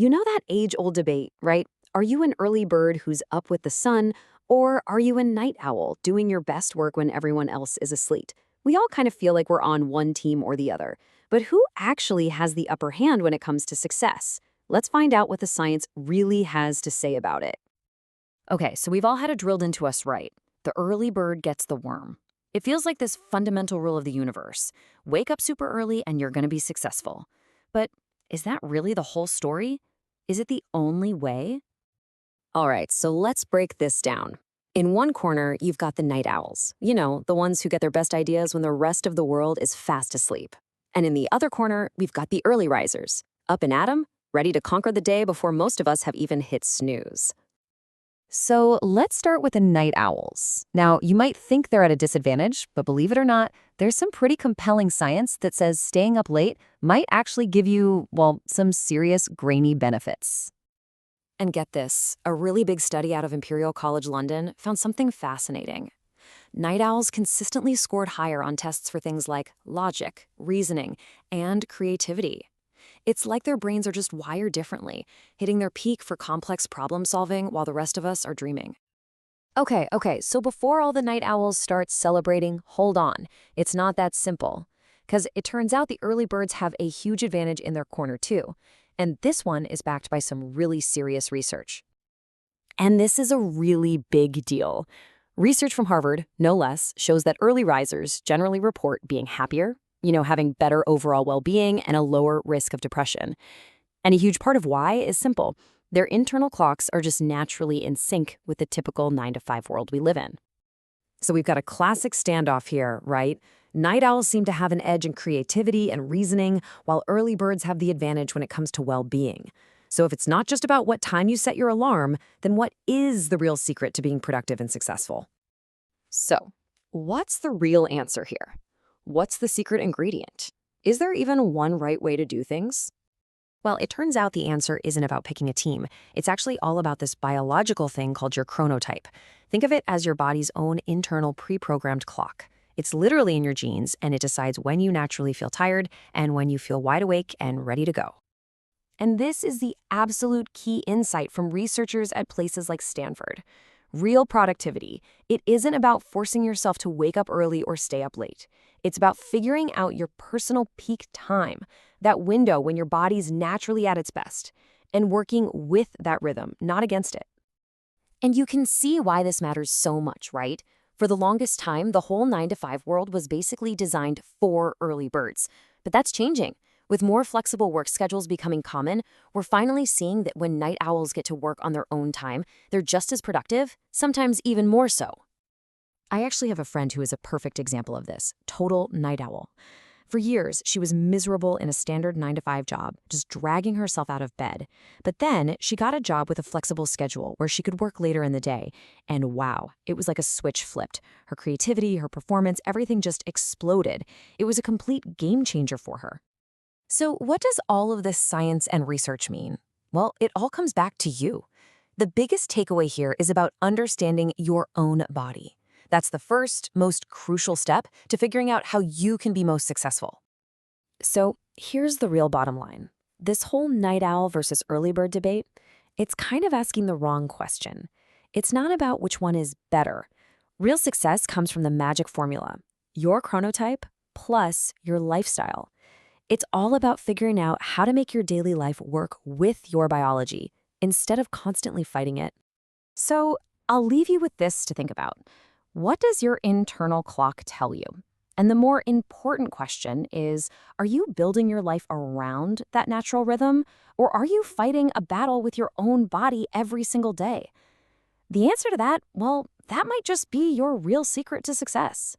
You know that age-old debate, right? Are you an early bird who's up with the sun, or are you a night owl doing your best work when everyone else is asleep? We all kind of feel like we're on one team or the other. But who actually has the upper hand when it comes to success? Let's find out what the science really has to say about it. Okay, so we've all had it drilled into us, right? The early bird gets the worm. It feels like this fundamental rule of the universe. Wake up super early and you're going to be successful. But is that really the whole story? Is it the only way? All right, so let's break this down. In one corner, you've got the night owls. You know, the ones who get their best ideas when the rest of the world is fast asleep. And in the other corner, we've got the early risers. Up and at 'em, ready to conquer the day before most of us have even hit snooze. So let's start with the night owls. Now, you might think they're at a disadvantage, but believe it or not, there's some pretty compelling science that says staying up late might actually give you, well, some serious grainy benefits. And get this, a really big study out of Imperial College London found something fascinating. Night owls consistently scored higher on tests for things like logic, reasoning, and creativity. It's like their brains are just wired differently, hitting their peak for complex problem solving while the rest of us are dreaming. Okay, so before all the night owls start celebrating, hold on. It's not that simple. Because it turns out the early birds have a huge advantage in their corner too. And this one is backed by some really serious research. And this is a really big deal. Research from Harvard, no less, shows that early risers generally report being happier, having better overall well-being and a lower risk of depression. And a huge part of why is simple. Their internal clocks are just naturally in sync with the typical 9 to 5 world we live in. So we've got a classic standoff here, right? Night owls seem to have an edge in creativity and reasoning, while early birds have the advantage when it comes to well-being. So if it's not just about what time you set your alarm, then what is the real secret to being productive and successful? So, what's the real answer here? What's the secret ingredient? Is there even one right way to do things? Well, it turns out the answer isn't about picking a team. It's actually all about this biological thing called your chronotype. Think of it as your body's own internal pre-programmed clock. It's literally in your genes, and it decides when you naturally feel tired and when you feel wide awake and ready to go. And this is the absolute key insight from researchers at places like Stanford. Real productivity. It isn't about forcing yourself to wake up early or stay up late. It's about figuring out your personal peak time, that window when your body's naturally at its best, and working with that rhythm, not against it. And you can see why this matters so much, right? For the longest time, the whole 9 to 5 world was basically designed for early birds. But that's changing. With more flexible work schedules becoming common, we're finally seeing that when night owls get to work on their own time, they're just as productive, sometimes even more so. I actually have a friend who is a perfect example of this, total night owl. For years, she was miserable in a standard 9 to 5 job, just dragging herself out of bed. But then she got a job with a flexible schedule where she could work later in the day. And wow, it was like a switch flipped. Her creativity, her performance, everything just exploded. It was a complete game changer for her. So what does all of this science and research mean? Well, it all comes back to you. The biggest takeaway here is about understanding your own body. That's the first, most crucial step to figuring out how you can be most successful. So here's the real bottom line. This whole night owl versus early bird debate, it's kind of asking the wrong question. It's not about which one is better. Real success comes from the magic formula, your chronotype plus your lifestyle. It's all about figuring out how to make your daily life work with your biology instead of constantly fighting it. So I'll leave you with this to think about. What does your internal clock tell you? And the more important question is, are you building your life around that natural rhythm, or are you fighting a battle with your own body every single day? The answer to that, well, that might just be your real secret to success.